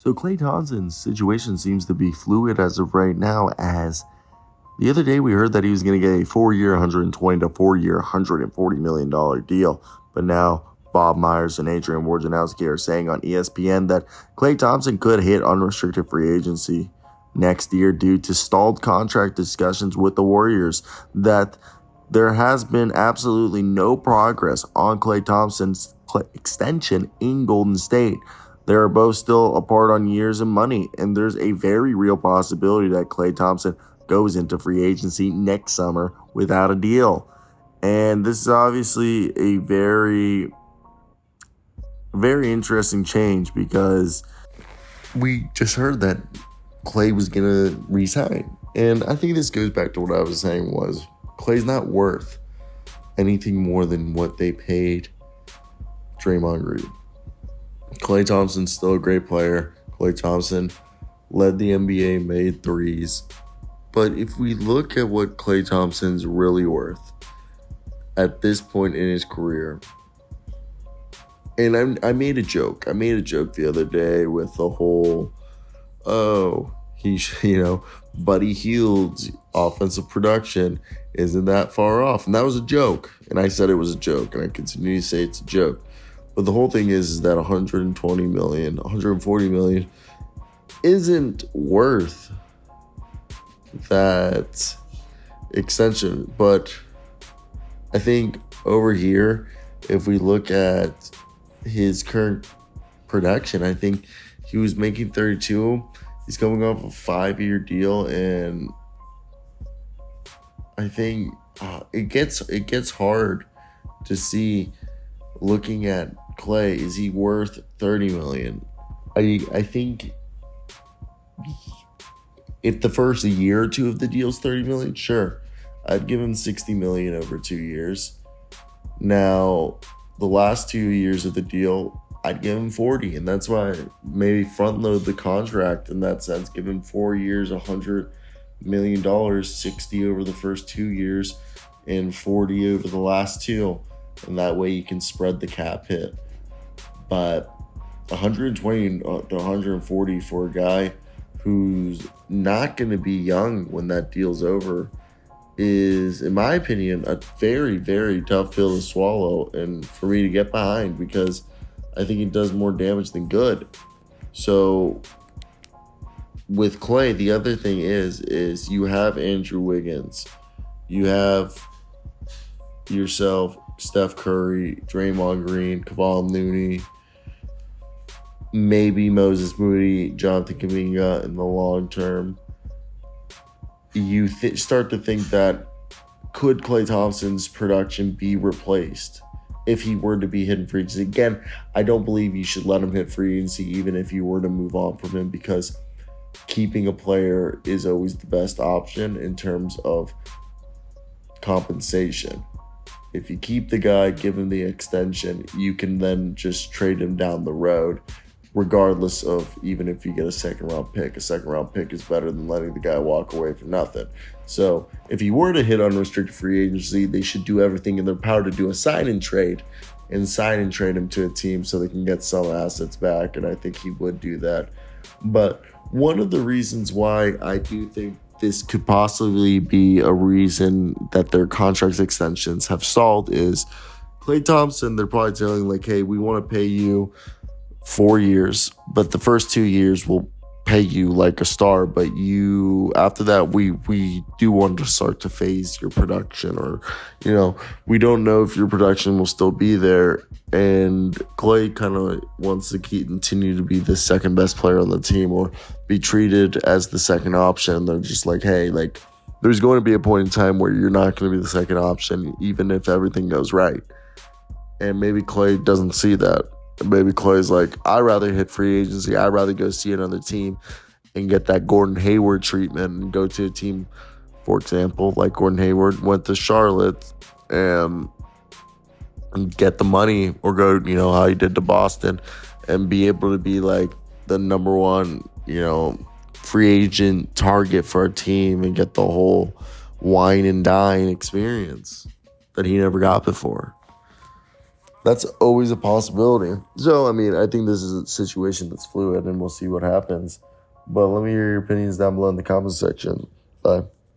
So Klay Thompson's situation seems to be fluid as of right now, as the other day we heard that he was going to get a 4-year, $120 to 4-year, $140 million deal. But now Bob Myers and Adrian Wojnarowski are saying on ESPN that Klay Thompson could hit unrestricted free agency next year due to stalled contract discussions with the Warriors, that there has been absolutely no progress on Klay Thompson's extension in Golden State. They are both still apart on years and money, and there's a very real possibility that Klay Thompson goes into free agency next summer without a deal. And this is obviously a very, very interesting change, because we just heard that Klay was going to resign. And I think this goes back to what I was saying was Klay's not worth anything more than what they paid Draymond Green. Klay Thompson's still a great player. Klay Thompson led the NBA, made threes. But if we look at what Klay Thompson's really worth at this point in his career, and I made a joke. I made a joke the other day with the whole, Buddy Hield's offensive production isn't that far off. And that was a joke. And I said it was a joke, and I continue to say it's a joke. But the whole thing is that $120 million, $140 million isn't worth that extension. But I think over here, if we look at his current production, I think he was making 32. He's coming off a 5-year deal, and I think it gets hard to see, looking at Klay, is he worth $30 million? I think if the first year or two of the deal is $30 million, sure, I'd give him $60 million over 2 years. Now, the last 2 years of the deal, I'd give him 40, and that's why I maybe front load the contract in that sense. Give him 4 years, $100 million, 60 over the first 2 years, and 40 over the last 2, and that way you can spread the cap hit. But 120 to 140 for a guy who's not going to be young when that deal's over is, in my opinion, a very, very tough pill to swallow, and for me to get behind, because I think it does more damage than good. So with Klay, the other thing is you have Andrew Wiggins, you have yourself, Steph Curry, Draymond Green, Kevon Looney, maybe Moses Moody, Jonathan Kuminga in the long term. You start to think that, could Klay Thompson's production be replaced if he were to be hitting free agency? Again, I don't believe you should let him hit free agency even if you were to move on from him, because keeping a player is always the best option in terms of compensation. If you keep the guy, give him the extension, you can then just trade him down the road, regardless of even if you get a second-round pick. A second-round pick is better than letting the guy walk away for nothing. So if he were to hit unrestricted free agency, they should do everything in their power to do a sign and trade him to a team so they can get some assets back, and I think he would do that. But one of the reasons why I do think this could possibly be a reason that their contract extensions have stalled is Klay Thompson, they're probably telling, like, hey, we want to pay you 4 years, but the first 2 years we'll pay you like a star, but you, after that, we do want to start to phase your production, or, we don't know if your production will still be there. And Klay kind of wants to continue to be the second best player on the team, or be treated as the second option. They're just like, hey, like, there's going to be a point in time where you're not going to be the second option, even if everything goes right. And maybe Klay doesn't see that. Maybe Klay's like, I'd rather hit free agency. I'd rather go see another team and get that Gordon Hayward treatment and go to a team, for example, like Gordon Hayward went to Charlotte and get the money, or go, how he did to Boston, and be able to be like the number one, free agent target for a team, and get the whole wine and dine experience that he never got before. That's always a possibility. So, I mean, I think this is a situation that's fluid and we'll see what happens. But let me hear your opinions down below in the comments section. Bye.